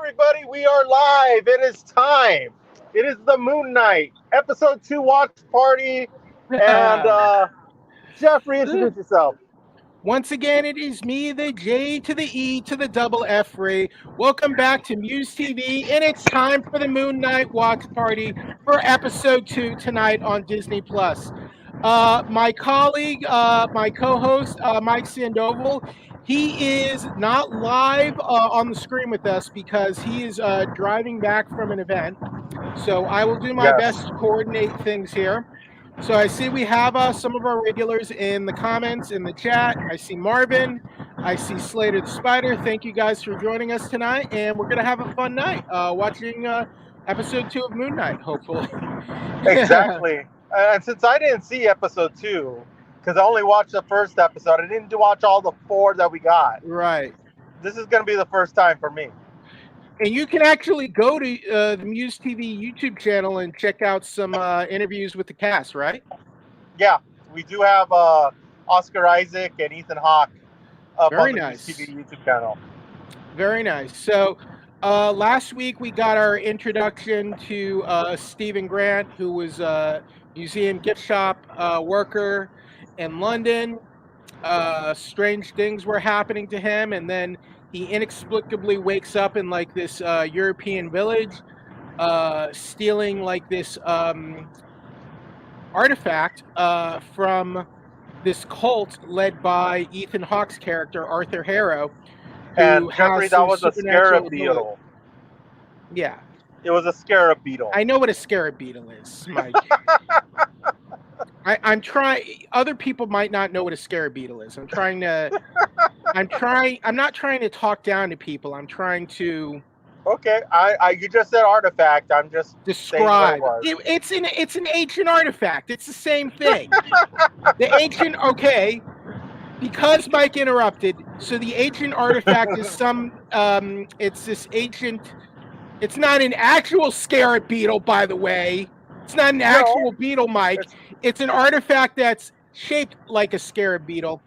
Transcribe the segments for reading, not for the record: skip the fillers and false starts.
everybody. We are live. It is time. It is the Moon Knight episode 2 watch party. And Jeffrey, introduce yourself. Once again, it is me, the J to the E to the double F Ray. Welcome back to MUSE TV, and it's time for the Moon Knight watch party for episode 2 tonight on Disney Plus. My colleague, my co-host, Mike Sandoval, he is not live on the screen with us because he is driving back from an event. So I will do my best to coordinate things here. So I see we have some of our regulars in the comments, in the chat. I see Marvin. I see Slater the Spider. Thank you guys for joining us tonight. And we're going to have a fun night watching episode 2 of Moon Knight, hopefully. Exactly. And since I didn't see episode 2, because I only watched the first episode, I didn't watch all the 4 that we got. Right. This is going to be the first time for me. And you can actually go to the MUSE TV YouTube channel and check out some interviews with the cast, right? Yeah, we do have Oscar Isaac and Ethan Hawke up Very on the nice. MUSE TV YouTube channel. Very nice. So last week we got our introduction to Stephen Grant, who was a museum gift shop worker in London. Strange things were happening to him, and then he inexplicably wakes up in like this European village, stealing like this artifact from this cult led by Ethan Hawke's character, Arthur Harrow. And Jeffrey, that was a scarab beetle. Yeah. It was a scarab beetle. I know what a scarab beetle is, Mike. I'm trying. Other people might not know what a scarab beetle is. I'm not trying to talk down to people. I'm trying to. Okay, you just said artifact. I'm just describe. It's an ancient artifact. It's the same thing. The ancient. Okay, because Mike interrupted. So the ancient artifact is some. It's this ancient. It's not an actual scarab beetle, by the way. It's not an actual beetle, Mike. It's an artifact that's shaped like a scarab beetle,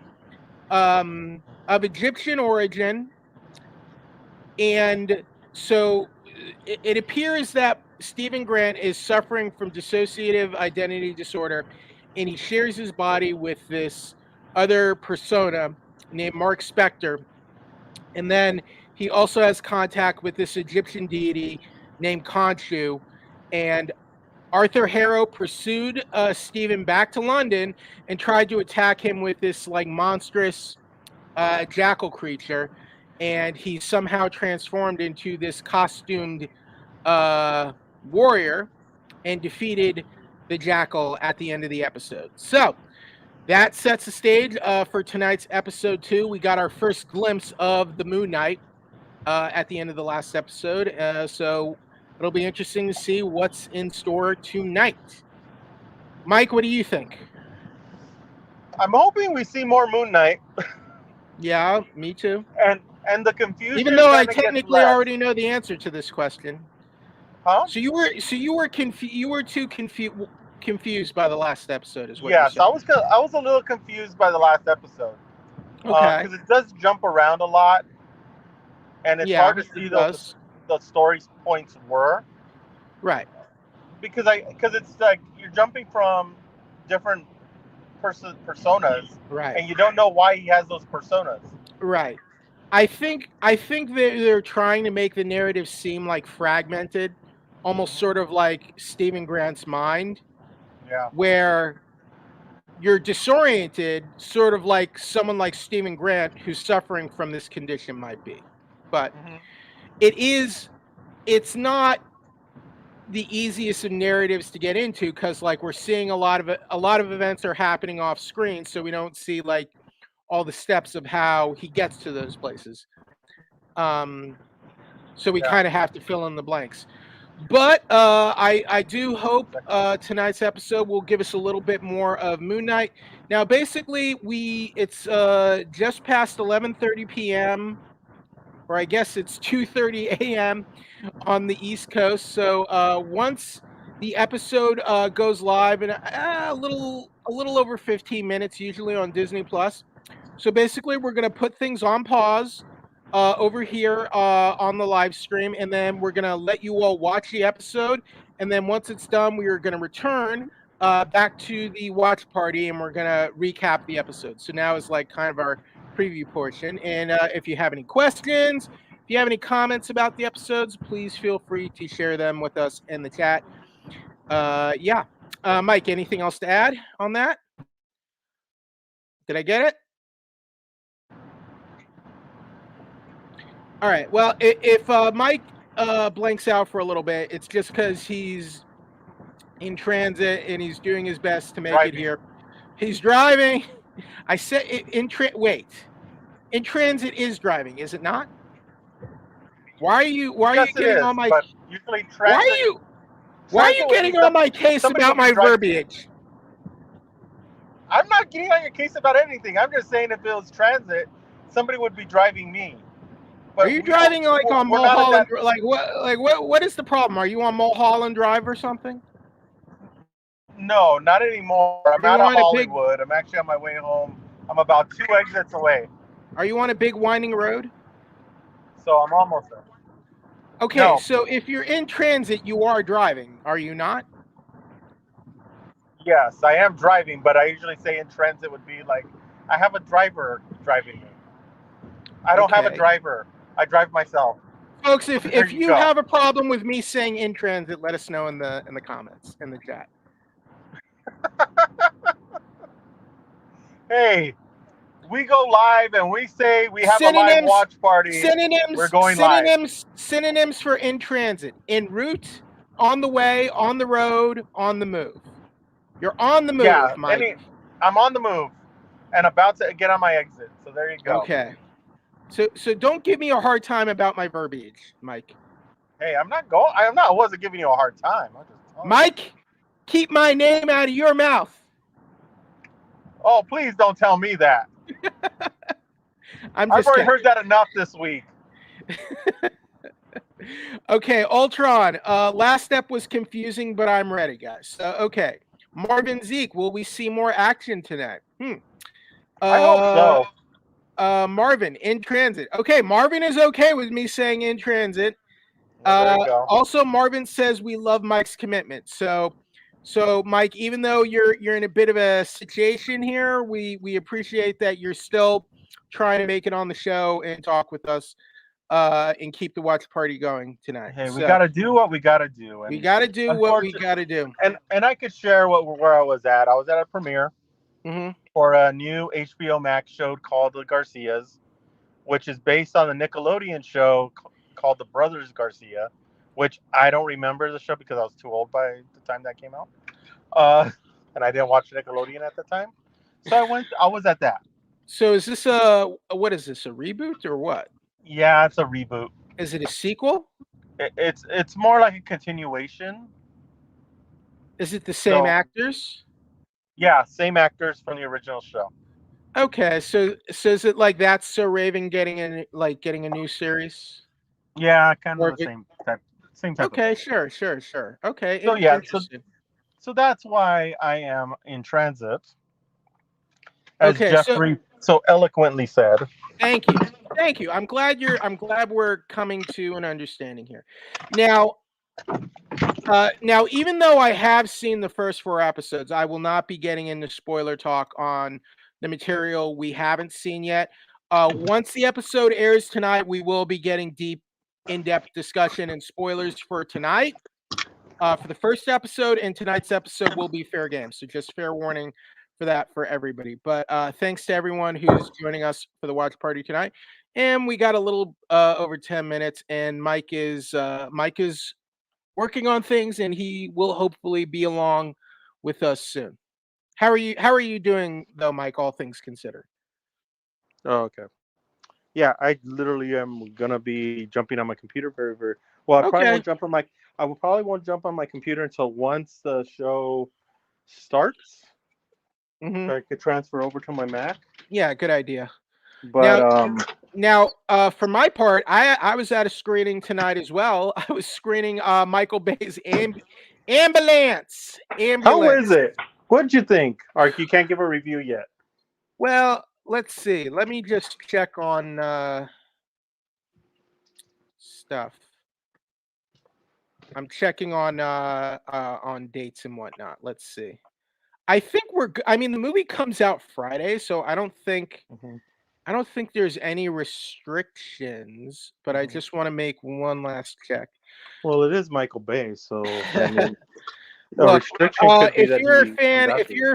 of Egyptian origin. And so it appears that Stephen Grant is suffering from dissociative identity disorder, and he shares his body with this other persona named Marc Spector. And then he also has contact with this Egyptian deity named Khonshu. And Arthur Harrow pursued Stephen back to London and tried to attack him with this like monstrous jackal creature, and he somehow transformed into this costumed warrior and defeated the jackal at the end of the episode. So that sets the stage for tonight's episode 2. We got our first glimpse of the Moon Knight at the end of the last episode. So it'll be interesting to see what's in store tonight. Mike, what do you think? I'm hoping we see more Moon Knight. Yeah, me too. And the confusion. Even though I technically already know the answer to this question. Huh? So you were too confused by the last episode, is what? Yes, I was a little confused by the last episode. Okay. Because it does jump around a lot, and it's hard to see the story points were. Right. Because it's like you're jumping from different personas, right, and you don't know why he has those personas. Right. I think they're trying to make the narrative seem like fragmented, almost sort of like Stephen Grant's mind. Yeah. Where you're disoriented, sort of like someone like Stephen Grant who's suffering from this condition might be. But it's not the easiest of narratives to get into, because like we're seeing a lot of events are happening off screen, so we don't see like all the steps of how he gets to those places. So we kind of have to fill in the blanks. But I do hope tonight's episode will give us a little bit more of Moon Knight. Now, basically, it's just past 11:30 p.m., or I guess it's 2:30 a.m. on the East Coast. So once the episode goes live in a little over 15 minutes, usually on Disney Plus. So basically, we're going to put things on pause. over here on the live stream, and then we're gonna let you all watch the episode, and then once it's done, we are gonna return back to the watch party, and we're gonna recap the episode. So now is like kind of our preview portion, and if you have any questions, if you have any comments about the episodes, please feel free to share them with us in the chat. Yeah, Mike, anything else to add on that? Did I get it? All right. Well, if Mike blanks out for a little bit, it's just because he's in transit and he's doing his best to make it here. He's driving. I said wait. In transit is driving, is it not? Why are you getting on my? Usually transit. Why are you getting on my case about my verbiage? I'm not getting on your case about anything. I'm just saying if it was transit, somebody would be driving me. But are you driving like on Mulholland? Like what is the problem? Are you on Mulholland Drive or something? No, not anymore. I'm out of Hollywood. I'm actually on my way home. I'm about 2 exits away. Are you on a big winding road? So I'm almost there. Okay, no. So if you're in transit, you are driving, are you not? Yes, I am driving, but I usually say in transit would be like, I have a driver driving me. I don't have a driver. I drive myself. Folks, if you have a problem with me saying in transit, let us know in the comments, in the chat. Hey, we go live and we say we have a live watch party. We're going live. Synonyms for in transit: en route, on the way, on the road, on the move. You're on the move, Mike. I'm on the move and about to get on my exit. So there you go. Okay. So don't give me a hard time about my verbiage, Mike. Hey, I wasn't giving you a hard time. Mike, keep my name out of your mouth. Oh, please don't tell me that. I've already heard that enough this week. Okay, Ultron. Last step was confusing, but I'm ready, guys. Okay. Marvin Zeke, will we see more action tonight? I hope so. Marvin, in transit. Okay, Marvin is okay with me saying in transit. Well, there you go. Also, Marvin says we love Mike's commitment. So Mike, even though you're in a bit of a situation here, we appreciate that you're still trying to make it on the show and talk with us and keep the watch party going tonight. Hey, we got to do what we got to do. We got to do what we got to do. And I could share where I was at. I was at a premiere for a new HBO Max show called The Garcias, which is based on the Nickelodeon show called The Brothers Garcia, which I don't remember the show because I was too old by the time that came out. And I didn't watch Nickelodeon at the time. So I was at that. So is this what is this, a reboot or what? Yeah, it's a reboot. Is it a sequel? It's more like a continuation. Is it the same actors? Yeah, same actors from the original show. Okay, so is it like That's So Raven getting a new series? Yeah, kind of the same type. Okay, sure. Okay. So yeah, so that's why I am in transit, as Jeffrey so eloquently said. Thank you. I'm glad we're coming to an understanding here. Now, even though I have seen the first 4 episodes, I will not be getting into spoiler talk on the material we haven't seen yet. Once the episode airs tonight, we will be getting deep, in-depth discussion and spoilers for tonight. For the first episode, and tonight's episode will be fair game. So just fair warning for that for everybody. But thanks to everyone who's joining us for the watch party tonight. And we got a little over 10 minutes, and Mike is working on things, and he will hopefully be along with us soon. How are you doing though, Mike, all things considered? Oh, okay. Yeah, I literally am gonna be jumping on my computer very, very well. I probably won't jump on my computer until once the show starts. So I could transfer over to my Mac. Yeah, good idea. But now, for my part, I was at a screening tonight as well. I was screening Michael Bay's Ambulance. How is it? What'd you think? Or you can't give a review yet. Well, let's see. Let me just check on stuff. I'm checking on dates and whatnot. Let's see. I think I mean, the movie comes out Friday, so I don't think there's any restrictions. But I just want to make one last check. Well, it is Michael Bay, so I mean, a Look, restriction could be if you're a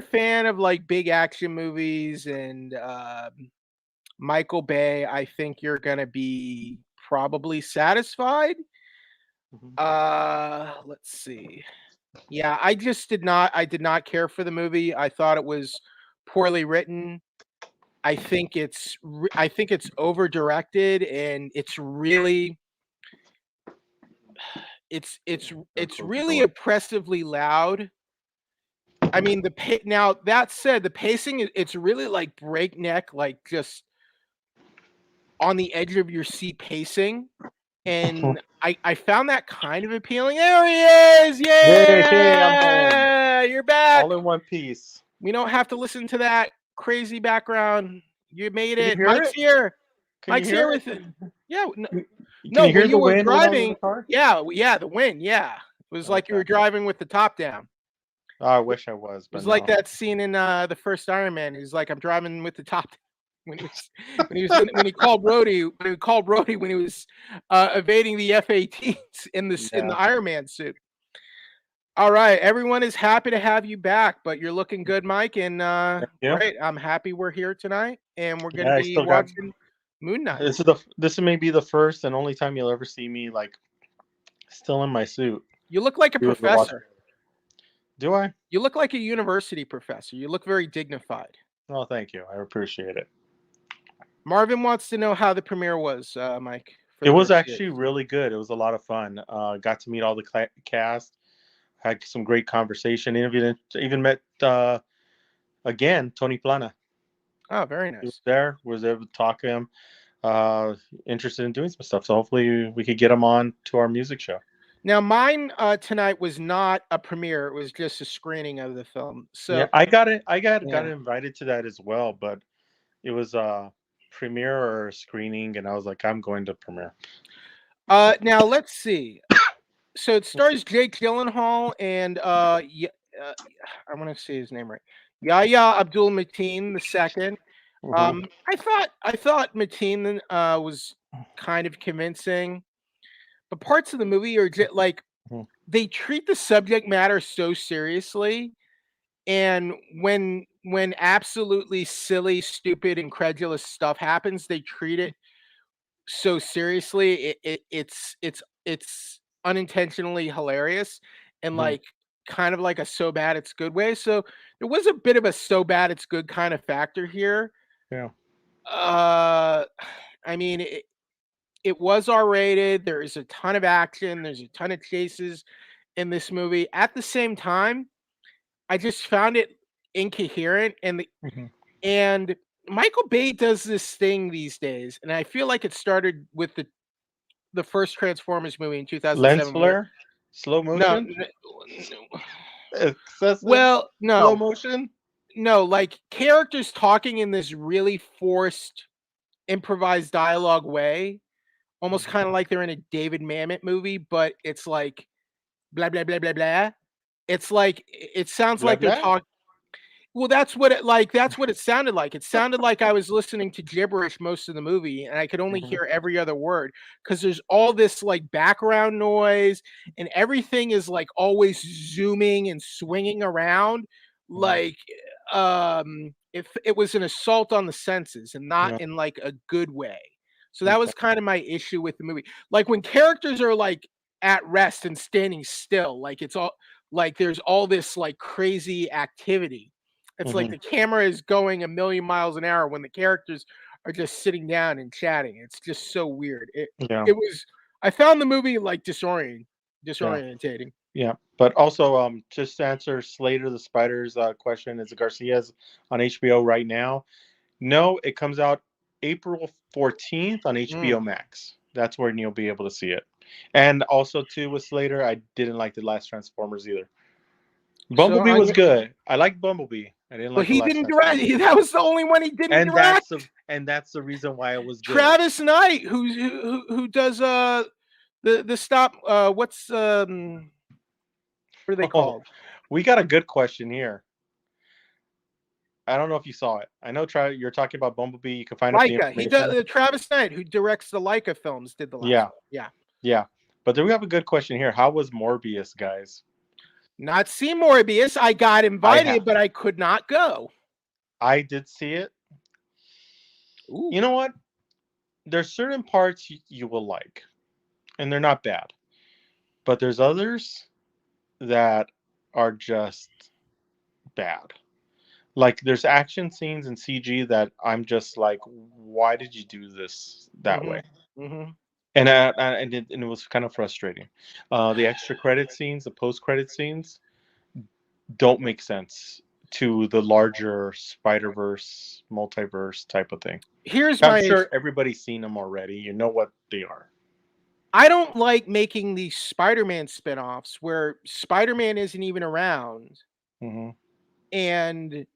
if fan of like big action movies and Michael Bay, I think you're gonna be probably satisfied. Let's see. Yeah, I did not care for the movie. I thought it was poorly written. I think it's over directed, and it's really really oppressively loud. I mean, now that said, the pacing, it's really like breakneck, like just on the edge of your seat pacing. And I found that kind of appealing. There he is! Yeah! You're back! All in one piece. We don't have to listen to that crazy background. You made it. Mike's here. Mike's here with it. Yeah. No, when you were driving. Yeah, the wind. Yeah. It was like you were driving with the top down. Oh, I wish I was. But it was like that scene in the first Iron Man. He's like, I'm driving with the top down. When he called Rhodey when he was evading the F-18s in the Iron Man suit. All right, everyone is happy to have you back, but you're looking good, Mike, and great. I'm happy we're here tonight, and we're going to be watching Moon Knight. This may be the first and only time you'll ever see me like still in my suit. You look like a professor. Do I? You look like a university professor. You look very dignified. Oh, thank you. I appreciate it. Marvin wants to know how the premiere was, Mike. It was actually really good. It was a lot of fun. Got to meet all the cast. Had some great conversation. Even met again Tony Plana. Oh, very nice. He was there. Was able to talk to him. Interested in doing some stuff. So hopefully we could get him on to our music show. Now, mine tonight was not a premiere; it was just a screening of the film. So yeah, I got invited to that as well, but it was a premiere or a screening, and I was like, I'm going to premiere. Now let's see. So it stars Jake Gyllenhaal and I want to say his name right, Yahya Abdul Mateen II. I thought Mateen was kind of convincing. But parts of the movie are just like they treat the subject matter so seriously, and when absolutely silly, stupid, incredulous stuff happens, they treat it so seriously. It's unintentionally hilarious and like kind of like a so bad it's good way. So there was a bit of a so bad it's good kind of factor here. Yeah. I mean, it was R-rated. There is a ton of action. There's a ton of chases in this movie. At the same time, I just found it incoherent. And Michael Bay does this thing these days, and I feel like it started with the first Transformers movie in 2007. Lens flare, slow motion. No. Well, no slow motion. No, like characters talking in this really forced, improvised dialogue way. Almost kind of like they're in a David Mamet movie, but it's like blah blah blah blah blah. It's like it sounds blah, like they're talking. Well, that's what it sounded like. It sounded like I was listening to gibberish most of the movie, and I could only hear every other word because there's all this like background noise, and everything is like always zooming and swinging around, like if it was an assault on the senses and not in like a good way. So that was kind of my issue with the movie. Like when characters are like at rest and standing still, like it's all like there's all this like crazy activity. It's like the camera is going 1,000,000 miles an hour when the characters are just sitting down and chatting. It's just so weird. I found the movie like disorientating. Yeah. But also just to answer Slater the Spider's question, is Garcia's on HBO right now? No, it comes out April 14th on HBO Max. That's where you'll be able to see it. And also, too, with Slater, I didn't like the last Transformers either. Bumblebee was good. I liked Bumblebee. I didn't like. But he didn't direct. That was the only one he didn't direct. And that's the reason why it was good. Travis Knight, who does The stop. What's what are they called? We got a good question here. I don't know if you saw it. I know you're talking about Bumblebee. You can find up the Leica. He information. does. Travis Knight, who directs the Leica films, did the last Yeah. one. Yeah. Yeah. But do we have a good question here? How was Morbius, guys? Not see Morbius. I got invited, but I could not go. I did see it. Ooh. You know what? There's certain parts you will like, and they're not bad. But there's others that are just bad. Like there's action scenes in CG that I'm just like, why did you do this that way? And it was kind of frustrating. The extra credit scenes, the post credit scenes, don't make sense to the larger Spider-Verse, multiverse type of thing. I'm sure everybody's seen them already. You know what they are. I don't like making these Spider-Man spinoffs where Spider-Man isn't even around. And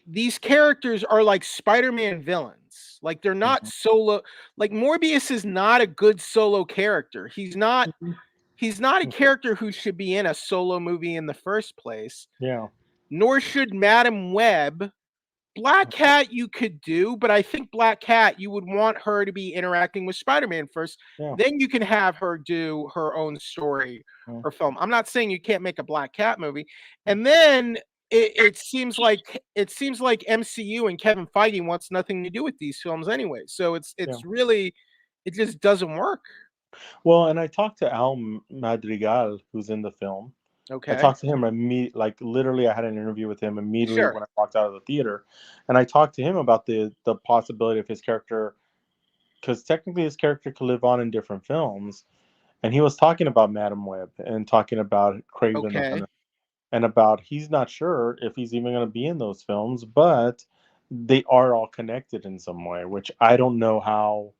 these characters are like Spider-Man villains. Like they're not solo. Like Morbius is not a good solo character. He's not a character who should be in a solo movie in the first place. Yeah. Nor should Madam Web. Black Cat you could do, but I think Black Cat, you would want her to be interacting with Spider-Man first. Yeah. Then you can have her do her own story or film. I'm not saying you can't make a Black Cat movie. And then it seems like MCU and Kevin Feige wants nothing to do with these films anyway. So it's really, it just doesn't work. Well, and I talked to Al Madrigal, who's in the film. Okay. I talked to him like literally I had an interview with him immediately when I walked out of the theater. And I talked to him about the possibility of his character, because technically his character could live on in different films. And he was talking about Madam Web and talking about Craven and about he's not sure if he's even going to be in those films, but they are all connected in some way, which I don't know how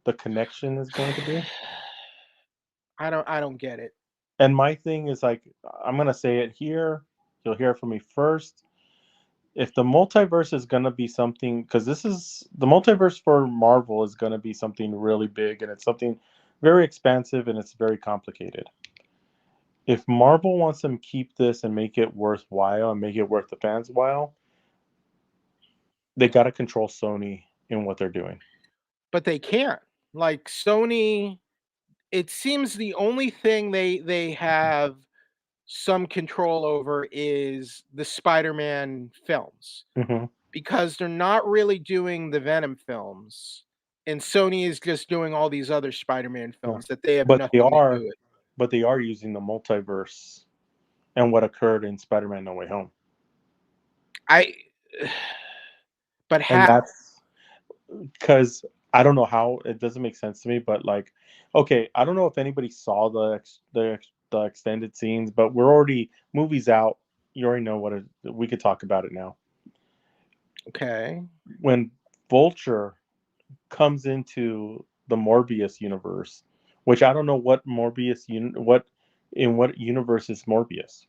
the connection is going to be. I don't get it. And my thing is like, I'm going to say it here. You'll hear it from me first. If the multiverse is going to be something, because this is the multiverse for Marvel is going to be something really big, and it's something very expansive and it's very complicated. If Marvel wants to keep this and make it worthwhile and make it worth the fans' while, they got to control Sony in what they're doing. But they can't. Like Sony, it seems the only thing they have some control over is the Spider-Man films, because they're not really doing the Venom films, and Sony is just doing all these other Spider-Man films that they have nothing to do with. But they are using the multiverse and what occurred in Spider-Man No Way Home. But how? And that's because I don't know how. It doesn't make sense to me. But like, okay, I don't know if anybody saw the extended scenes, but we're already movies out. You already know what we could talk about it now. Okay. When Vulture comes into the Morbius universe, which I don't know what Morbius what universe is Morbius,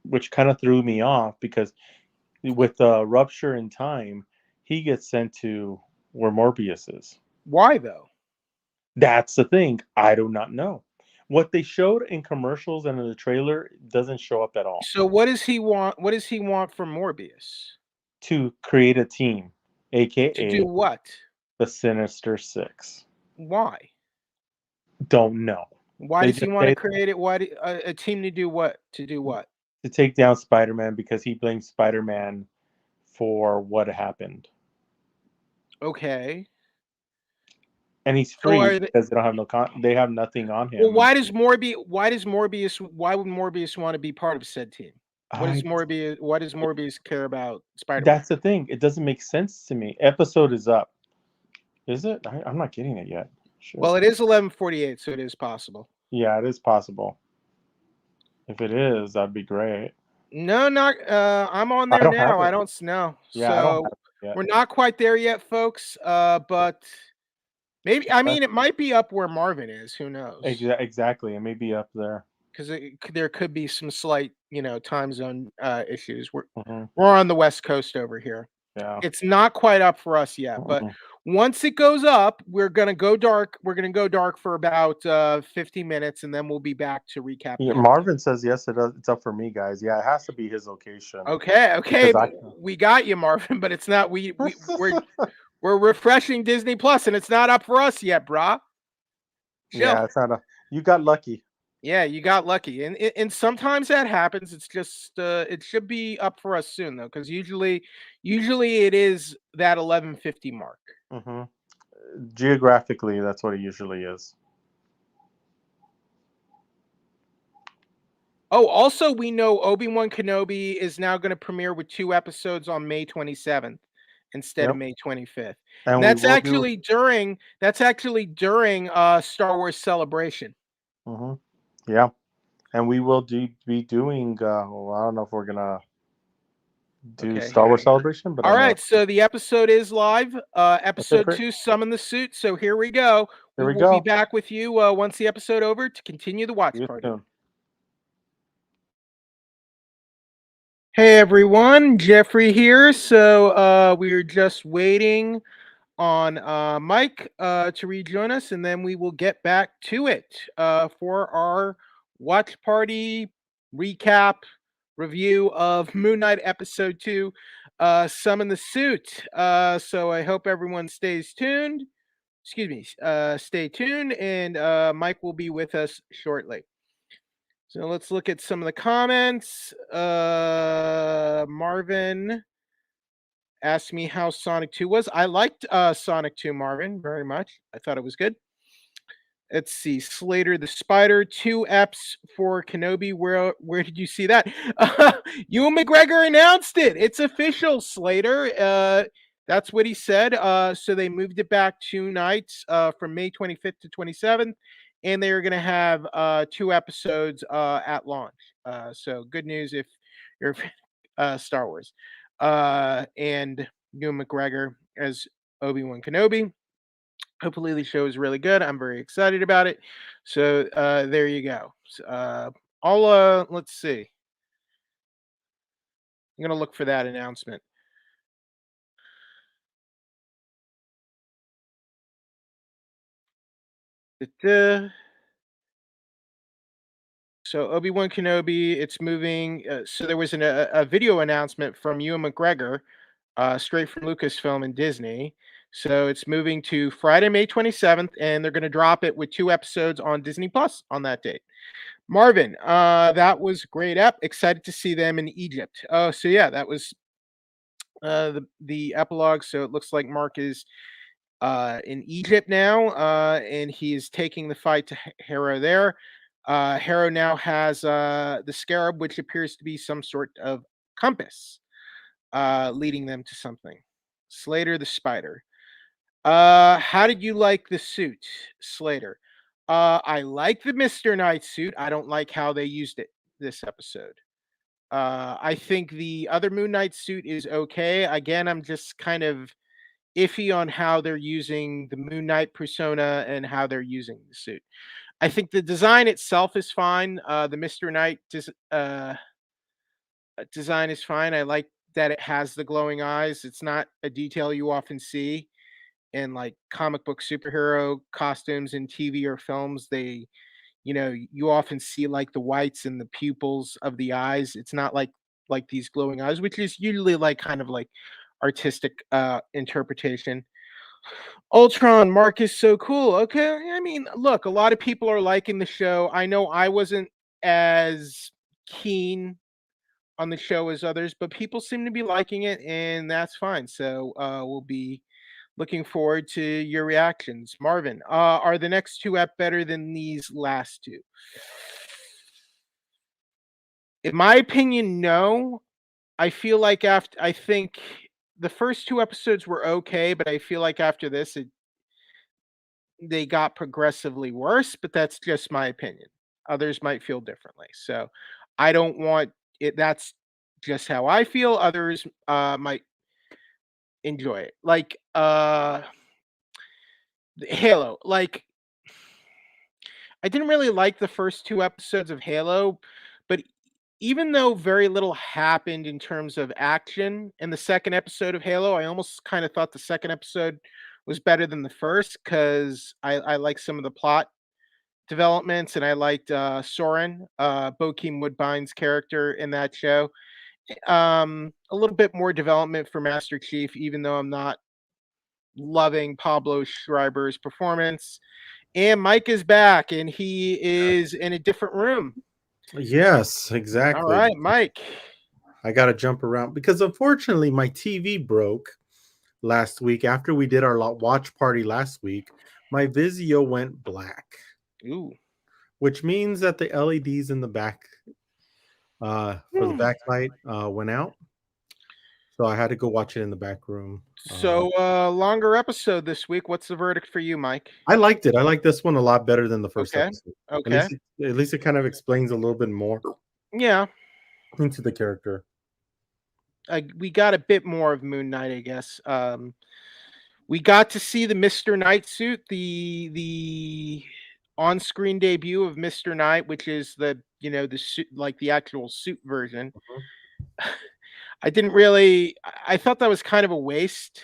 which kind of threw me off because with the rupture in time, he gets sent to where Morbius is. Why though? That's the thing. I do not know. What they showed in commercials and in the trailer doesn't show up at all. So what does he want? What does he want from Morbius? To create a team, aka to do what? The Sinister Six. Why? Don't know. Why does he want to create it? Why a team to do what? To do what? To take down Spider-Man because he blames Spider-Man for what happened. Okay. And he's free because they don't have they have nothing on him. Well, why would Morbius want to be part of said team? Why does Morbius care about Spider-Man? That's the thing. It doesn't make sense to me. Episode is up. Is it? I'm not getting it yet. Sure. Well, it is 11:48, so it is possible. Yeah, it is possible. If it is, that'd be great. No, not. I'm on there now. I don't know. Yeah, so I don't have it yet. We're not quite there yet, folks. But maybe. I mean, it might be up where Marvin is. Who knows? Exactly. It may be up there because there could be some slight, time zone issues. We're on the West Coast over here. Yeah, it's not quite up for us yet, but Once it goes up, we're gonna go dark. We're gonna go dark for about 50 minutes, and then we'll be back to recap Yeah, the episode. Marvin says yes. It's up for me, guys. Yeah, it has to be his location Okay, because I. we got you, Marvin, but it's not. We're refreshing Disney Plus, and it's not up for us yet, brah. Chill. Yeah, it's not a. You got lucky. Yeah, you got lucky, and sometimes that happens. It's just it should be up for us soon though, because usually it is that 11:50 mark. Hmm. Geographically, that's what it usually is. Oh, also we know Obi-Wan Kenobi is now going to premiere with 2 episodes on May 27th instead of Yep, May 25th. And and we will do. that's actually during Star Wars Celebration. Hmm. Yeah, and we will be doing. Well, I don't know if we're gonna do Okay, Star Wars Celebration, but I all know. right, so the episode is live. Okay, Episode great. 2, Summon the Suit. So here we go. Here We we will be go. back with you once the episode over to continue the watch See you party. soon. Hey everyone, Jeffrey here. So we're just waiting on Mike to rejoin us, and then we will get back to it for our watch party recap review of Moon Knight episode 2, Summon the Suit. So I hope everyone stays tuned. Excuse me, stay tuned, and Mike will be with us shortly. So let's look at some of the comments. Marvin asked me how Sonic 2 was. I liked Sonic 2, Marvin, very much. I thought it was good. Let's see. Slater the Spider, 2 Fs for Kenobi. Where did you see that? Ewan McGregor announced it. It's official, Slater. That's what he said. So they moved it back 2 nights from May 25th to 27th. And they're going to have 2 episodes at launch. So good news if you're a fan of Star Wars. And Ewan McGregor as Obi-Wan Kenobi. Hopefully the show is really good. I'm very excited about it. So there you go. Let's see. I'm gonna look for that announcement. Da-da. So Obi-Wan Kenobi, it's moving. So there was a video announcement from Ewan McGregor, straight from Lucasfilm and Disney. So it's moving to Friday, May 27th, and they're going to drop it with 2 episodes on Disney Plus on that date. Marvin, that was great app. Excited to see them in Egypt. Oh, so yeah, that was the epilogue. So it looks like Mark is in Egypt now, and he is taking the fight to Harrow there. Harrow now has the scarab, which appears to be some sort of compass, leading them to something. Slater the Spider. How did you like the suit, Slater? I like the Mr. Knight suit. I don't like how they used it this episode. I think the other Moon Knight suit is okay. Again, I'm just kind of iffy on how they're using the Moon Knight persona and how they're using the suit. I think the design itself is fine. The Mr. Knight design is fine. I like that it has the glowing eyes. It's not a detail you often see in like comic book superhero costumes in TV or films. You often see like the whites and the pupils of the eyes. It's not like these glowing eyes, which is usually like kind of like artistic interpretation. Ultron, Mark is so cool. Okay, I mean, look, a lot of people are liking the show. I know I wasn't as keen on the show as others, but people seem to be liking it, and that's fine. So we'll be looking forward to your reactions. Marvin, are the next 2 ep better than these last 2? In my opinion, no. I think the first 2 episodes were okay, but I feel like after this they got progressively worse, but that's just my opinion. Others might feel differently. So I don't want it that's just how I feel. Others might enjoy it. Like Halo. Like I didn't really like the first 2 episodes of Halo, but even though very little happened in terms of action in the second episode of Halo, I almost kind of thought the second episode was better than the first because I like some of the plot developments, and I liked Soren, Bokeem Woodbine's character in that show. A little bit more development for Master Chief, even though I'm not loving Pablo Schreiber's performance. And Mike is back, and he is in a different room. Yes, All exactly. right, Mike. I got to jump around because unfortunately my TV broke last week after we did our watch party last week. My Vizio went black. Ooh. Which means that the LEDs in the back for the backlight went out. So I had to go watch it in the back room. So longer episode this week. What's the verdict for you, Mike? I liked it. I like this one a lot better than the first Okay. episode. Okay. At least it kind of explains a little bit more. Yeah. Into the character. We got a bit more of Moon Knight, I guess. We got to see the Mr. Knight suit, the on-screen debut of Mr. Knight, which is the suit, like the actual suit version. Mm-hmm. I thought that was kind of a waste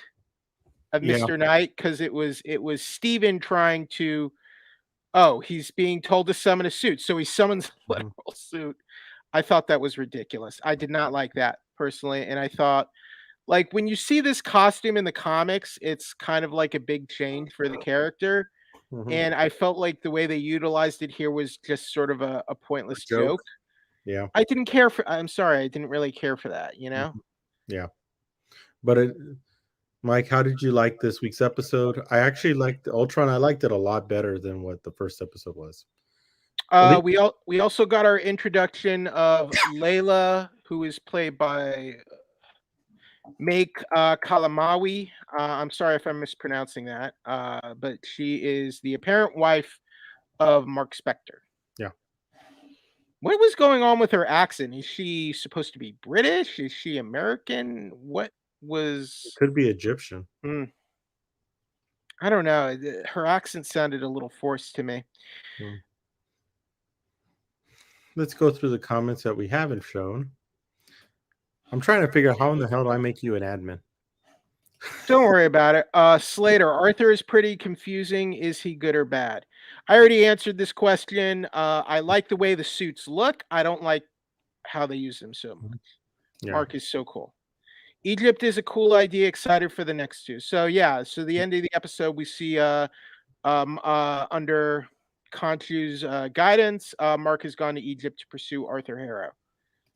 of Mr. Knight because it was Steven trying to, he's being told to summon a suit, so he summons a literal suit. I thought that was ridiculous. I did not like that personally, and I thought, like, when you see this costume in the comics, it's kind of like a big change for the character. Mm-hmm. And I felt like the way they utilized it here was just sort of a pointless joke. Yeah. I didn't care for, I'm sorry, I didn't really care for that, Yeah. But Mike, how did you like this week's episode? I actually liked Ultron. I liked it a lot better than what the first episode was. We also got our introduction of Layla, who is played by Make Kalamawi. I'm sorry if I'm mispronouncing that, but she is the apparent wife of Marc Spector. Yeah. What was going on with her accent? Is she supposed to be British? Is she American? What was? It could be Egyptian. I don't know. Her accent sounded a little forced to me. Let's go through the comments that we haven't shown. I'm trying to figure out how in the hell do I make you an admin? Don't worry about it. Slater, Arthur is pretty confusing. Is he good or bad? I already answered this question. I like the way the suits look. I don't like how they use them so much. Yeah. Mark is so cool. Egypt is a cool idea. Excited for the next two. So yeah. So the end of the episode, we see under Khonshu's guidance, Mark has gone to Egypt to pursue Arthur Harrow.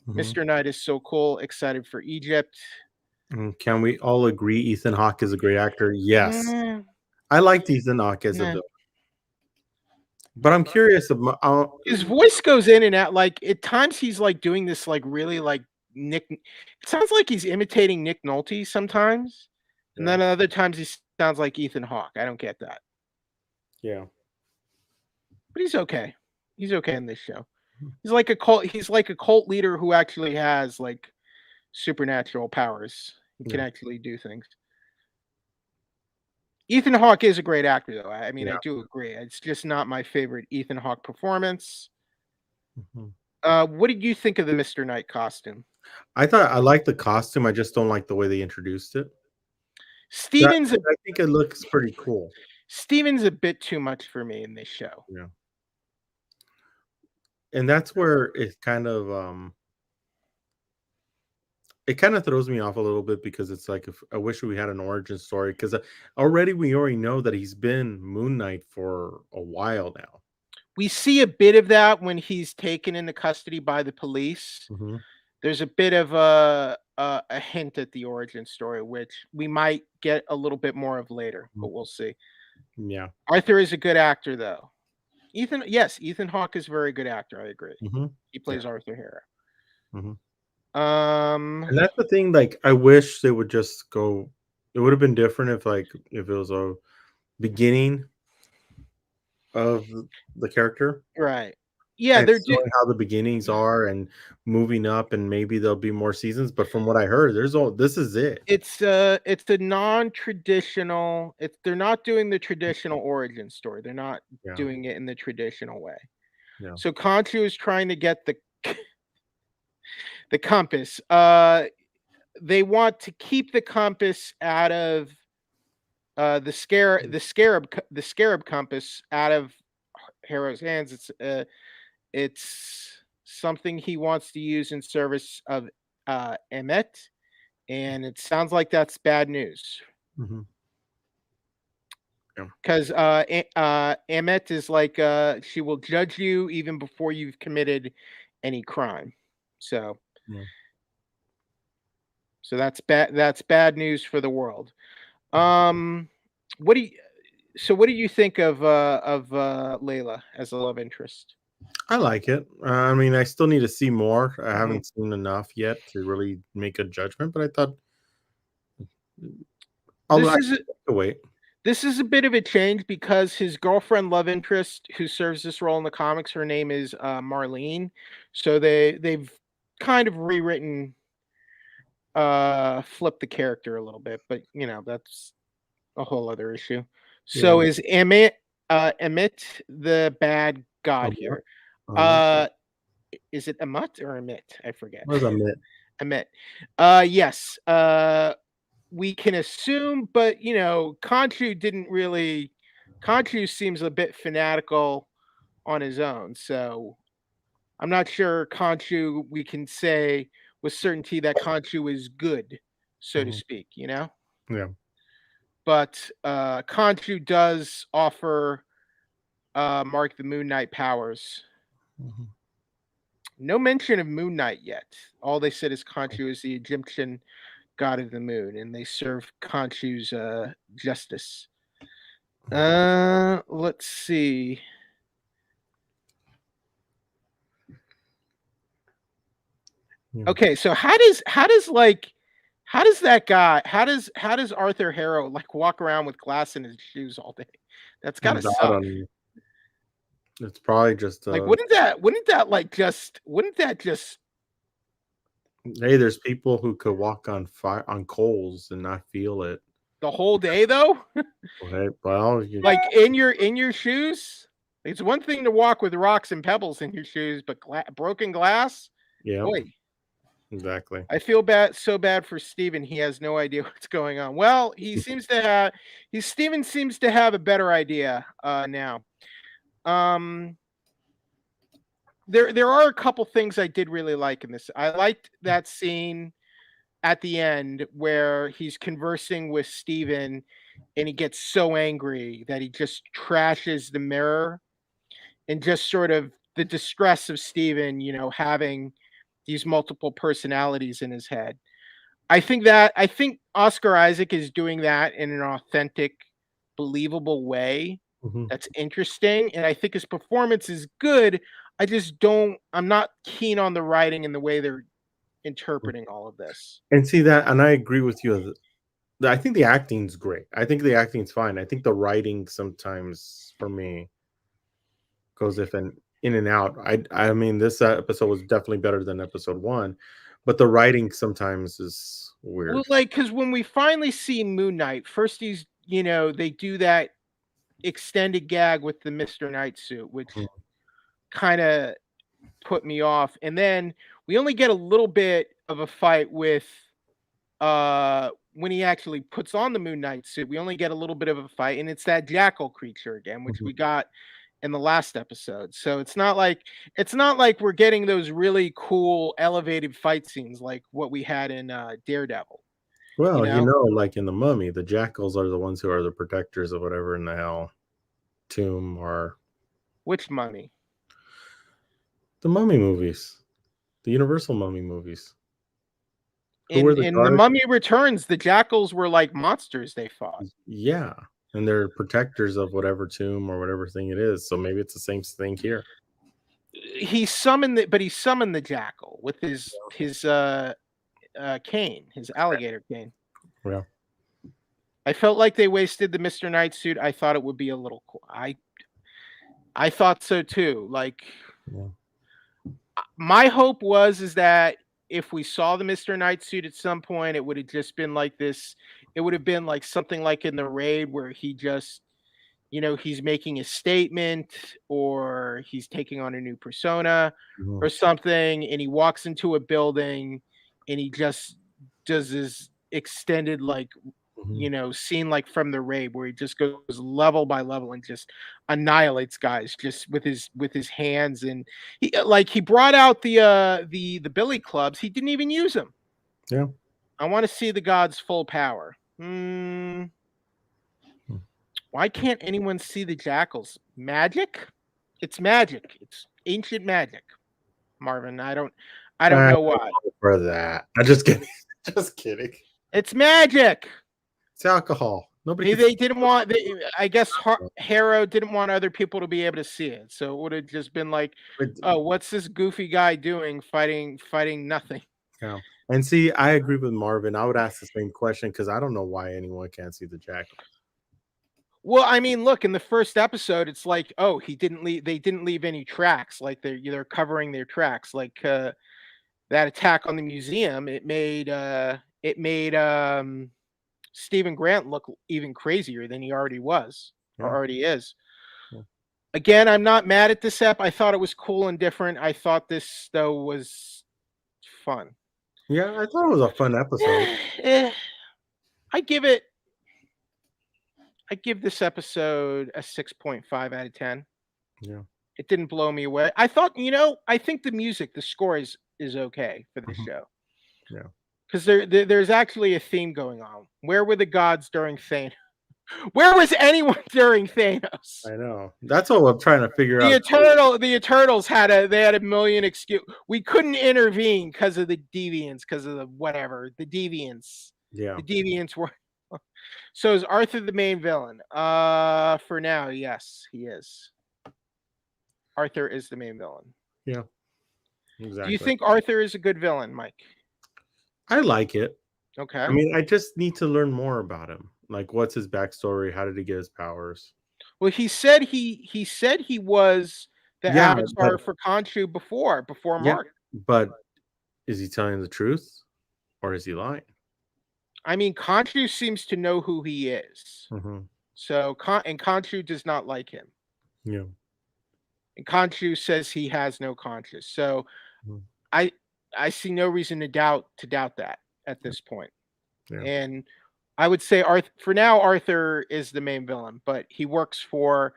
Mm-hmm. Mr. Knight is so cool. Excited for Egypt. Can we all agree Ethan Hawke is a great actor? Yes. I liked Ethan Hawke as a villain. But I'm curious about his voice goes in and out. Like at times he's like doing this like really like Nick. It sounds like he's imitating Nick Nolte sometimes. Yeah. And then other times he sounds like Ethan Hawke. I don't get that. Yeah. But he's okay. He's okay in this show. He's like a cult leader who actually has like supernatural powers. He can actually do things. Ethan Hawke is a great actor, though. I mean, I do agree. It's just not my favorite Ethan Hawke performance. Mm-hmm. What did you think of the Mr. Knight costume? I liked the costume. I just don't like the way they introduced it. I think it looks pretty cool. Steven's a bit too much for me in this show. Yeah. And that's where it kind of throws me off a little bit because it's like I wish we had an origin story because we already know that he's been Moon Knight for a while now. We see a bit of that when he's taken into custody by the police. Mm-hmm. There's a bit of a hint at the origin story, which we might get a little bit more of later, but we'll see. Yeah. Arthur is a good actor, though. Ethan Hawke is a very good actor. I agree. Mm-hmm. He plays Arthur Harrow. Mm-hmm. And that's the thing. Like, I wish they would just go. It would have been different if it was a beginning of the character, right? Yeah, they're doing how the beginnings are and moving up, and maybe there'll be more seasons. But from what I heard, this is it. It's a non-traditional. They're not doing the traditional origin story. They're not doing it in the traditional way. Yeah. So Khonshu is trying to get the compass. They want to keep the compass out of the scarab compass out of Harrow's hands. It's something he wants to use in service of Emmett, and it sounds like that's bad news. Mm-hmm. Because Emmett is like she will judge you even before you've committed any crime. So, so that's bad. That's bad news for the world. What do you think of Layla as a love interest? I like it. I mean, I still need to see more. I haven't seen enough yet to really make a judgment, but I thought wait. This is a bit of a change because his girlfriend love interest who serves this role in the comics, her name is Marlene. So they've kind of rewritten, flipped the character a little bit, but that's a whole other issue. So is Emmett the bad god here? Is it Emmett or Emmett? I forget. What is Emmett? Emmett. Yes. We can assume, but Khonshu didn't really. Khonshu seems a bit fanatical on his own, so I'm not sure Khonshu. We can say with certainty that Khonshu is good, so to speak. Yeah. But Khonshu does offer Mark the Moon Knight powers. No mention of Moon Knight yet. All they said is Khonshu is the Egyptian god of the moon, and they serve Khonshu's justice. Let's see. Okay, so how does Arthur Harrow like walk around with glass in his shoes all day? That's gotta suck. It's probably just like wouldn't that just hey, there's people who could walk on fire on coals and not feel it the whole day though. Okay, well, like in your shoes. It's one thing to walk with rocks and pebbles in your shoes, but broken glass. Yeah. Boy. Exactly. I feel so bad for Steven. He has no idea what's going on. Well, Steven seems to have a better idea now. There are a couple things I did really like in this. I liked that scene at the end where he's conversing with Steven and he gets so angry that he just trashes the mirror, and just sort of the distress of Steven, having these multiple personalities in his head. I think Oscar Isaac is doing that in an authentic, believable way. That's interesting. And I think his performance is good. I'm not keen on the writing and the way they're interpreting all of this. And see that, and I agree with you. I think the acting's great. I think the acting's fine. I think the writing sometimes for me goes in and out. I mean, this episode was definitely better than episode 1, but the writing sometimes is weird. Well, because when we finally see Moon Knight, first they do that extended gag with the Mr. Knight suit, which kind of put me off, and then we only get a little bit of a fight with when he actually puts on the Moon Knight suit. We only get a little bit of a fight, and it's that jackal creature again, which we got in the last episode. So it's not like we're getting those really cool elevated fight scenes like what we had in Daredevil. Well, like in the Mummy, the jackals are the ones who are the protectors of whatever in the hell tomb or which Mummy? The Mummy movies, the Universal Mummy movies. In the Mummy Returns, the jackals were like monsters they fought. Yeah. And they're protectors of whatever tomb or whatever thing it is. So maybe it's the same thing here. He summoned the jackal with his cane, his alligator cane. Yeah. I felt like they wasted the Mr. Knight suit. I thought it would be a little cool. I thought so too. Like, my hope is that if we saw the Mr. Knight suit at some point, it would have just been like this. It would have been like something like in the Raid where he just, he's making a statement or he's taking on a new persona or something. And he walks into a building and he just does his extended like scene like from The Raid, where he just goes level by level and just annihilates guys just with his hands. And he brought out the billy clubs. He didn't even use them. Yeah. I want to see the gods' full power. Why can't anyone see the jackals? Magic? It's magic. It's ancient magic. Marvin, I don't know why. For that. I'm just kidding. Just kidding. It's magic. It's alcohol. Nobody. They didn't want. I guess Harrow didn't want other people to be able to see it, so it would have just been like, "Oh, what's this goofy guy doing? Fighting nothing." Yeah. And see, I agree with Marvin. I would ask the same question because I don't know why anyone can't see the jackal. Well, I mean, look, in the first episode, it's like, oh, they didn't leave any tracks. Like they're covering their tracks. Like that attack on the museum, it made Stephen Grant look even crazier than he already was or already is. Yeah. Again, I'm not mad at this ep. I thought it was cool and different. I thought this though was fun. Yeah, I thought it was a fun episode. I give this episode a 6.5 out of 10. Yeah. It didn't blow me away. I thought, I think the score is okay for this show. Yeah. Because there's actually a theme going on. Where were the gods during Thanos? Where was anyone during Thanos? I know. That's what I'm trying to figure out. The Eternals had a million excuse. We couldn't intervene because of the deviants, because of the whatever. The deviants. Yeah. The deviants were. So is Arthur the main villain? For now, yes, he is. Arthur is the main villain. Yeah. Exactly. Do you think Arthur is a good villain, Mike? I like it. Okay. I mean, I just need to learn more about him. Like, what's his backstory? How did he get his powers? Well, he said he was the avatar for Khonshu before Mark. But is he telling the truth, or is he lying? I mean, Khonshu seems to know who he is. Mm-hmm. So, and Khonshu does not like him. Yeah. And Khonshu says he has no conscience. So, I see no reason to doubt that at this point. Yeah. And I would say for now, Arthur is the main villain, but he works for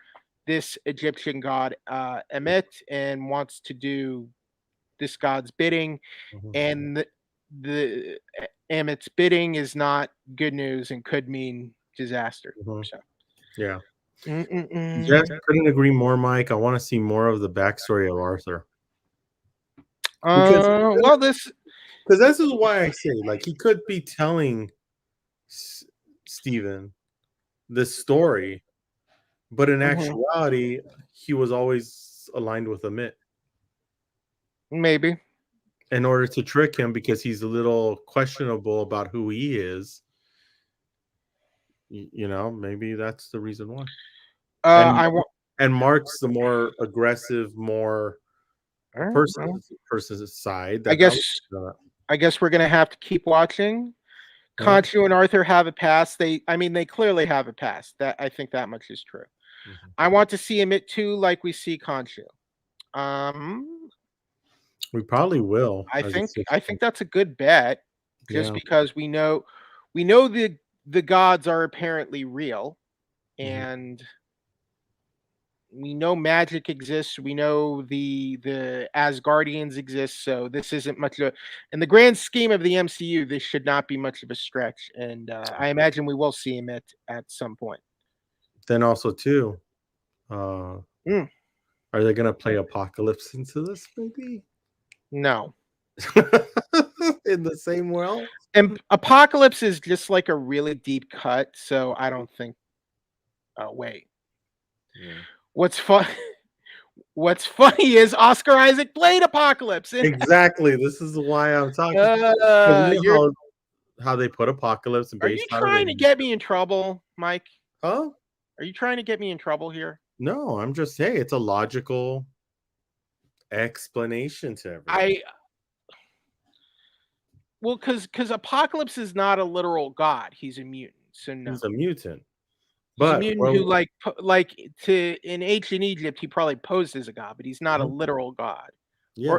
this Egyptian god Ammit and wants to do this god's bidding. Mm-hmm. And the Ammit's bidding is not good news and could mean disaster. Mm-hmm. So. Yeah. Yes, couldn't agree more, Mike. I want to see more of the backstory of Arthur. Because this is why I say, like, he could be telling Stephen this story, but in actuality, he was always aligned with Ammit. Maybe. In order to trick him, because he's a little questionable about who he is. Maybe that's the reason why. And Mark's the more aggressive, more person's side. I guess we're gonna have to keep watching. Khonshu and Arthur have a past. They clearly have a past. I think that much is true. Mm-hmm. I want to see Ammit too, like we see Khonshu. We probably will. I think that's a good bet, just because we know the gods are apparently real, and we know magic exists. We know the Asgardians exist. So this isn't much of in the grand scheme of the MCU. This should not be much of a stretch, and I imagine we will see him at some point. Then also too, are they going to play Apocalypse into this? Maybe no. In the same world, and Apocalypse is just like a really deep cut. So I don't think. Oh wait. Yeah. What's funny is Oscar Isaac played Apocalypse. Exactly. This is why I'm talking. How they put Apocalypse. Are you trying to get me in trouble, Mike? Huh? Are you trying to get me in trouble here? No, I'm just saying it's a logical explanation to everything. Because Apocalypse is not a literal god. He's a mutant. So no. He's a mutant. But who in ancient Egypt, he probably posed as a god, but he's not a literal god. Yeah.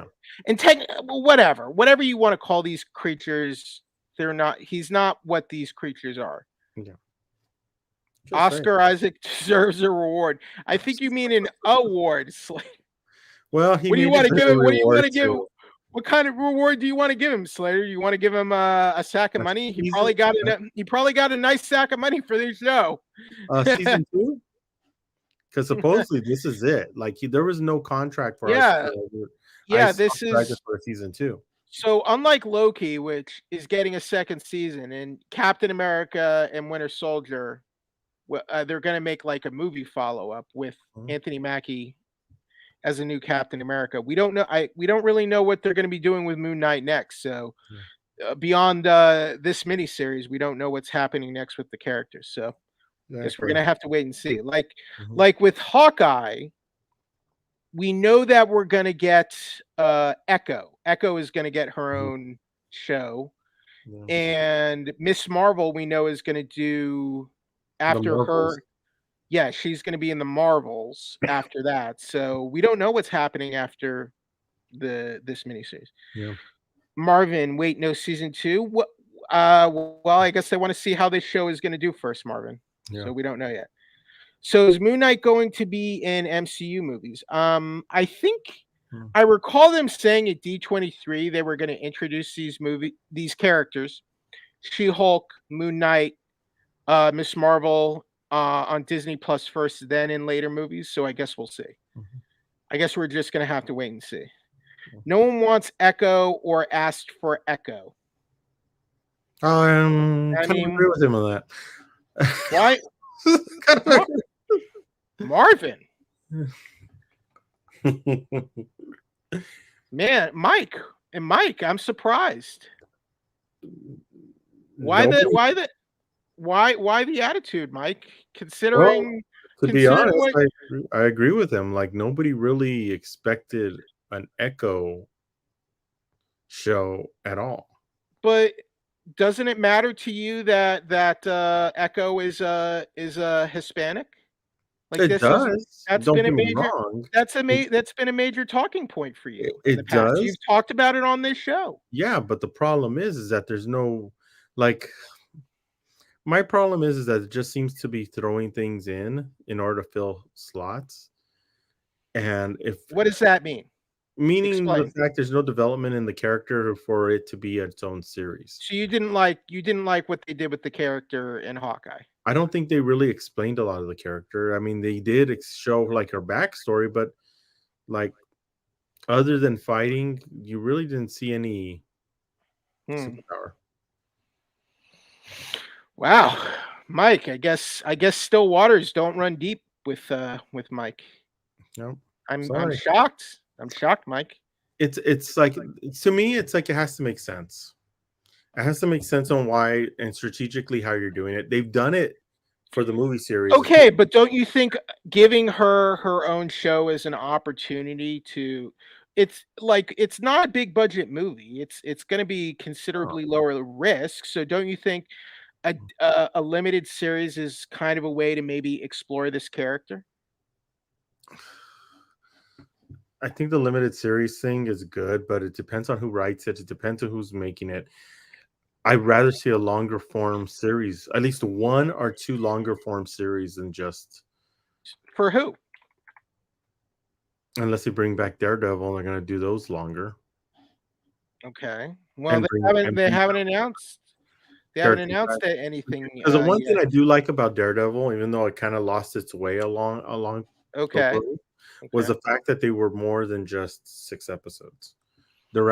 Whatever you want to call these creatures, they're not. He's not what these creatures are. Yeah. Oscar Isaac deserves a reward. I think you mean an award. Well, he what do you want to give him? What do you want to give? Too. What kind of reward do you want to give him, Slater? You want to give him a sack of money? He probably got a nice sack of money for this show. Season 2, because supposedly this is it. Like there was no contract for us. This is for season 2. So unlike Loki, which is getting a second season, and Captain America and Winter Soldier, they're going to make like a movie follow-up with Anthony Mackie as a new Captain America. We don't know. We don't really know what they're going to be doing with Moon Knight next. So beyond this miniseries, we don't know what's happening next with the characters. So I guess we're going to have to wait and see. Like with Hawkeye, we know that we're going to get Echo. Echo is going to get her own show. And Miss Marvel, we know, is going to do after her. Yeah, she's going to be in the Marvels after that. So we don't know what's happening after this miniseries. Yeah. Marvin, wait, no season 2. Well, I guess I want to see how this show is going to do first, Marvin. Yeah. So we don't know yet. So is Moon Knight going to be in MCU movies? I think I recall them saying at D23 they were going to introduce these characters, She-Hulk, Moon Knight, Miss Marvel on Disney Plus first, then in later movies. So I guess we'll see. I guess we're just going to have to wait and see. No one wants Echo or asked for Echo. I agree with him on that. Why? Marvin. Man, Mike, I'm surprised. Why the attitude, Mike? Considering to be honest, I agree with him. Like nobody really expected an Echo show at all. But doesn't it matter to you that Echo is Hispanic? Like it does. That's been a major talking point for you. It does. You've talked about it on this show. Yeah, but the problem is that there's no my problem is that it just seems to be throwing things in order to fill slots. And what does that mean? Meaning the fact there's no development in the character for it to be its own series. So you didn't like what they did with the character in Hawkeye. I don't think they really explained a lot of the character. I mean, they did show like her backstory, but like other than fighting, you really didn't see any superpower. Wow, Mike. I guess still waters don't run deep with Mike. No, I'm shocked. I'm shocked, Mike. It's like, to me, it's like it has to make sense. It has to make sense on why and strategically how you're doing it. They've done it for the movie series. Okay, but don't you think giving her own show is an opportunity to? It's not a big budget movie. It's going to be considerably lower risk. So don't you think a limited series is kind of a way to maybe explore this character? I think the limited series thing is good, but it depends on who writes it. It depends on who's making it. I'd rather see a longer form series, at least 1 or 2 longer form series than just. For who? Unless they bring back Daredevil, they're going to do those longer. Okay. Well, they haven't announced. They haven't announced anything. Because the one thing I do like about Daredevil, even though it kind of lost its way along. Okay. Was the fact that they were more than just 6 episodes. There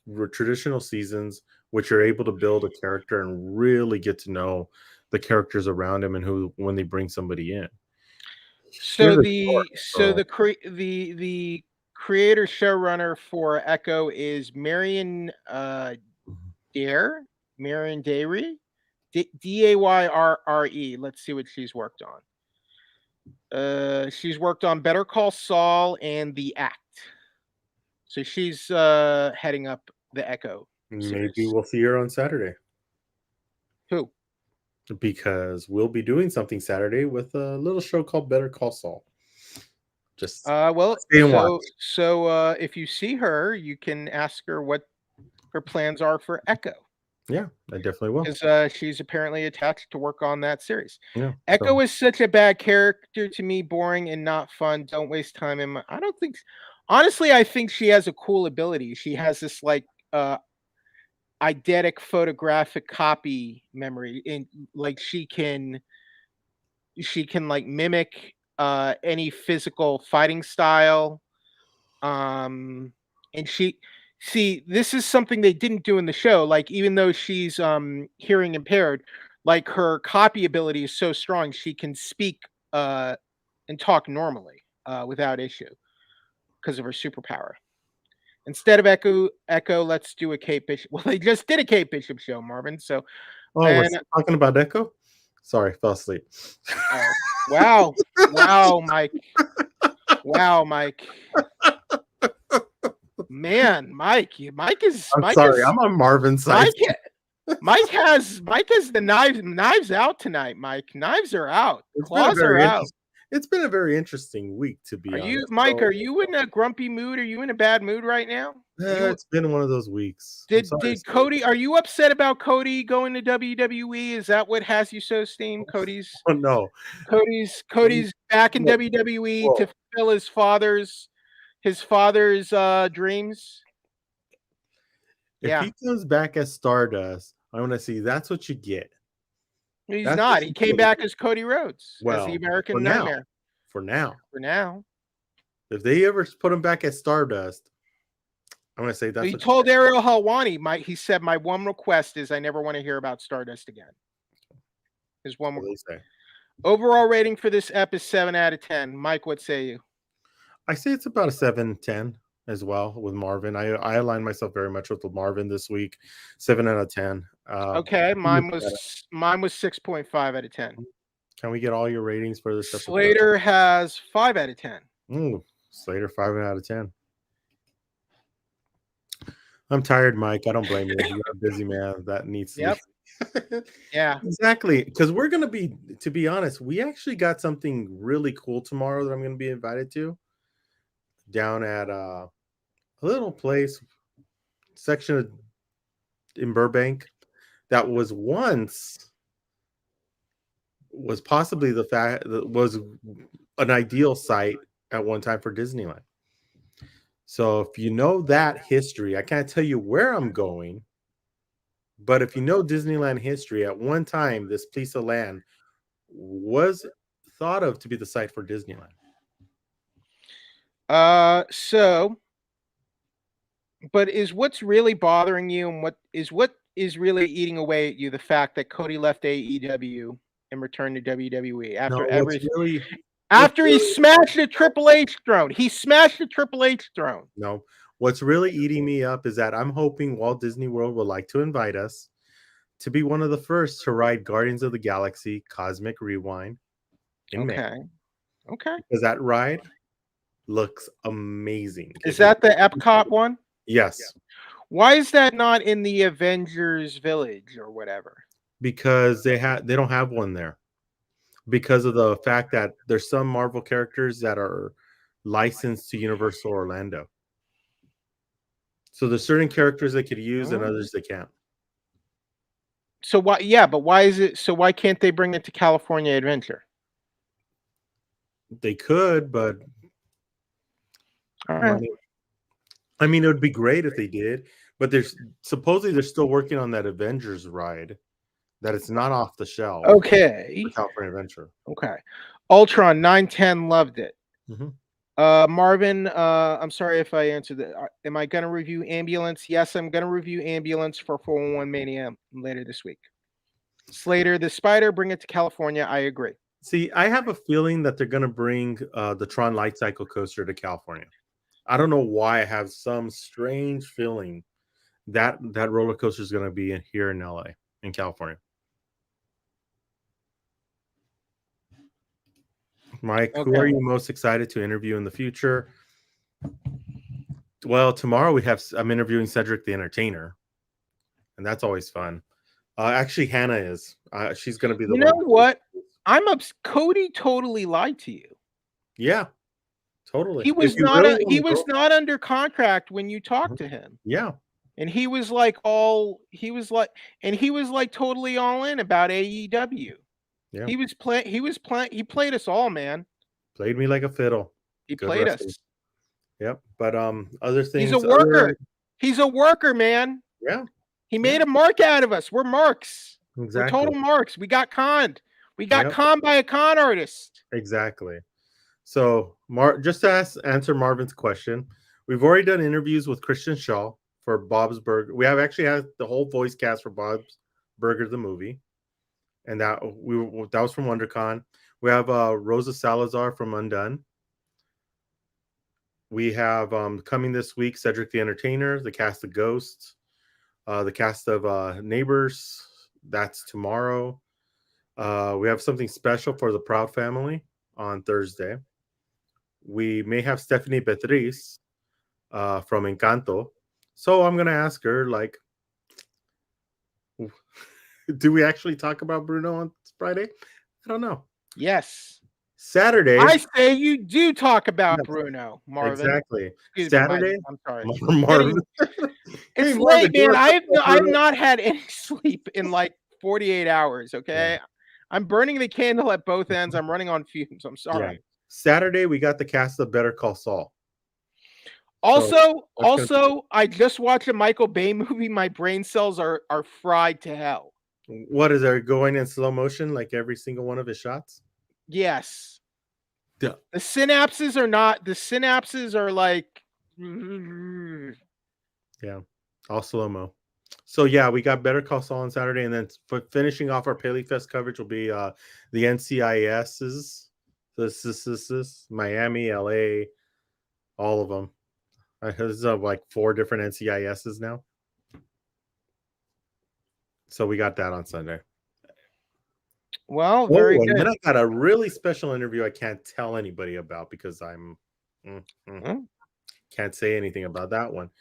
were traditional seasons, which are able to build a character and really get to know the characters around him and when they bring somebody in. So the creator showrunner for Echo is Marion Dayre, Dayre. Let's see what she's worked on. She's worked on Better Call Saul and The Act. So she's heading up the Echo series. Maybe we'll see her on Saturday. Who? Because we'll be doing something Saturday with a little show called Better Call Saul. Just so if you see her, you can ask her what her plans are for Echo. Yeah, I definitely will. Because she's apparently attached to work on that series. Yeah. Echo is such a bad character to me, boring and not fun. Don't waste time in my. I don't think. Honestly, I think she has a cool ability. She has this like eidetic photographic copy memory, and like she can like mimic any physical fighting style. And this is something they didn't do in the show. Like, even though she's hearing impaired, like her copy ability is so strong, she can speak and talk normally without issue because of her superpower. Instead of Echo, let's do a Kate Bishop. Well, they just did a Kate Bishop show, Marvin. So, we're talking about Echo. Sorry, fell asleep. Wow, Mike. Wow, Mike. Man, Mike is. Sorry, I'm on Marvin's side. Mike has the knives out tonight. Mike, knives are out. Claws are out. It's been a very interesting week, to be honest. Mike? Are you in a grumpy mood? Are you in a bad mood right now? It's been one of those weeks. Did Cody? Are you upset about Cody going to WWE? Is that what has you so steamed? Cody's. Oh no. Cody's back in WWE to fulfill his father's dreams. If he comes back as Stardust, I want to see. That's what you get. He's not. He came back as Cody Rhodes, as the American Nightmare. For now. If they ever put him back as Stardust, I'm going to say that's. He told Ariel Helwani, he said, my one request is I never want to hear about Stardust again. His one request. Overall rating for this ep is 7 out of 10. Mike, what say you? I say it's about a 7-10 as well with Marvin. I aligned myself very much with Marvin this week. 7 out of 10. Okay, mine was 6.5 out of 10. Can we get all your ratings for this episode? Slater has 5 out of 10. Ooh, Slater 5 out of 10. I'm tired, Mike. I don't blame you. You're a busy man that needs to. Yep. Yeah, exactly. Because we're going to be honest, we actually got something really cool tomorrow that I'm going to be invited to down at a little place section in Burbank that was possibly was an ideal site at one time for Disneyland. So if you know that history, I can't tell you where I'm going, but if you know Disneyland history, at one time this piece of land was thought of to be the site for Disneyland. But is what's really bothering you and what is really eating away at you the fact that Cody left AEW and returned to WWE after he smashed the Triple H throne? He smashed the Triple H throne. No, what's really eating me up is that I'm hoping Walt Disney World would like to invite us to be one of the first to ride Guardians of the Galaxy Cosmic Rewind in May. Okay. Because that ride looks amazing. Is that the Epcot one? Yes. Why is that not in the Avengers Village or whatever? Because they don't have one there. Because of the fact that there's some Marvel characters that are licensed to Universal Orlando. So there's certain characters they could use and others they can't. So why? Yeah, but why is it? So why can't they bring it to California Adventure? They could, but all right. I mean, it would be great if they did, but supposedly they're still working on that Avengers ride. That it's not off the shelf. Okay. California Adventure. Okay. Ultron 910 loved it. Mm-hmm. Marvin, I'm sorry if I answered that. Am I going to review Ambulance? Yes, I'm going to review Ambulance for 411 Mania later this week. Slater, the Spider, bring it to California. I agree. See, I have a feeling that they're going to bring the Tron Light Cycle Coaster to California. I don't know why. I have some strange feeling that roller coaster is going to be here in LA, in California. Mike, Who are you most excited to interview in the future? Well, tomorrow I'm interviewing Cedric the Entertainer, and that's always fun. Actually, Hannah is. She's going to be the one. You know what? Cody totally lied to you. Yeah, totally. He was not. He was not under contract when you talked to him. Yeah. And he was like totally all in about AEW. Yeah. He played us all, man. Played me like a fiddle. He Good played wrestler. us. Yep. But other things. He's a worker. He's a worker, man. Yeah. He made a mark out of us. We're marks. Exactly. We're total marks. We got conned. We got conned by a con artist. Exactly. So, just to answer Marvin's question, we've already done interviews with Christian Shaw for Bob's Burger. We have actually had the whole voice cast for Bob's Burger, the movie, and that was from WonderCon. We have Rosa Salazar from Undone. We have coming this week Cedric the Entertainer, the cast of Ghosts, the cast of Neighbors. That's tomorrow. We have something special for the Proud family on Thursday. We may have Stephanie Beatriz from Encanto. So I'm going to ask her, like, do we actually talk about Bruno on Friday? I don't know. Yes. Saturday. I say you do talk about Bruno, Marvin. Exactly. Excuse Saturday. Me, I'm sorry. Marvin. It's late, man. I've not had any sleep in like 48 hours, okay? Yeah. I'm burning the candle at both ends. I'm running on fumes. I'm sorry. Yeah. Saturday, we got the cast of Better Call Saul. Also, I just watched a Michael Bay movie. My brain cells are fried to hell. What is there going in slow motion like every single one of his shots? Yes. Yeah. The synapses are like all slow-mo. So yeah, we got Better Call Saul on Saturday, and then finishing off our Paley Fest coverage will be the NCISs. This Miami, LA, all of them. There's like 4 different NCISs now. So we got that on Sunday. Well, very good. And then I got a really special interview I can't tell anybody about because I'm can't say anything about that one.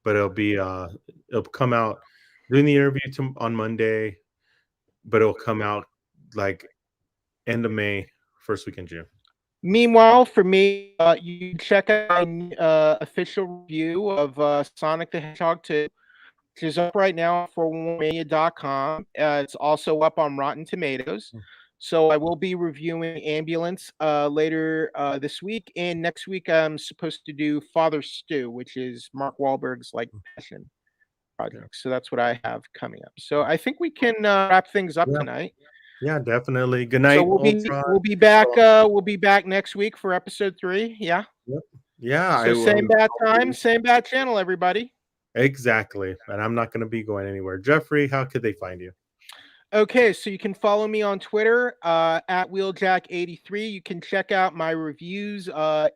But it'll come out doing the interview on Monday, but it'll come out like end of May, first week in June. Meanwhile, for me, you check out my official review of Sonic the Hedgehog 2, which is up right now for411mania.com. It's also up on Rotten Tomatoes. So I will be reviewing Ambulance later this week. And next week, I'm supposed to do Father Stew, which is Mark Wahlberg's like passion project. So that's what I have coming up. So I think we can wrap things up tonight. Yeah, definitely. Good night. So we'll be back. We'll be back next week for episode 3. Yeah. Yep. Yeah. So same bad time, same bad channel, everybody. Exactly. And I'm not going to be going anywhere. Jeffrey, how could they find you? Okay, so you can follow me on Twitter at Wheeljack83. You can check out my reviews,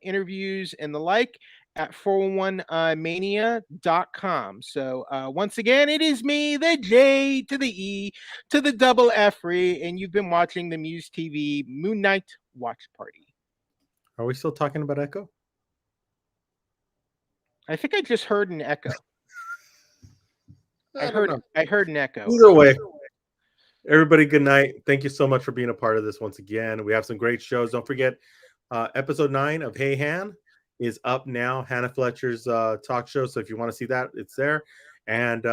interviews, and the like at 411mania.com. So once again, it is me, the J to the E to the double F-ry, and you've been watching the MUSE TV Moon Knight Watch Party. Are we still talking about Echo? I think I just heard an echo. I heard an echo. Either way. Everybody, good night. Thank you so much for being a part of this once again. We have some great shows. Don't forget, episode 9 of Hey Han is up now. Hannah Fletcher's talk show. So if you want to see that, it's there. And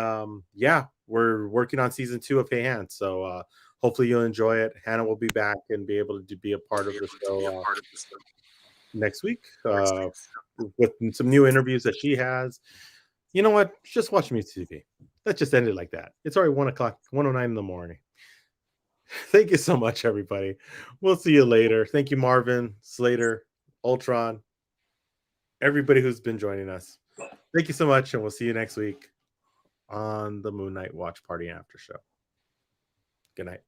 we're working on season 2 of Hey Han. So hopefully you'll enjoy it. Hannah will be back and be able to be a part of the show next week with some new interviews that she has. You know what? Just watch MUSE TV. Let's just end it like that. It's already 1:09 in the morning. Thank you so much, everybody. We'll see you later. Thank you, Marvin, Slater, Ultron, everybody who's been joining us. Thank you so much, and we'll see you next week on the Moon Knight Watch Party After Show. Good night.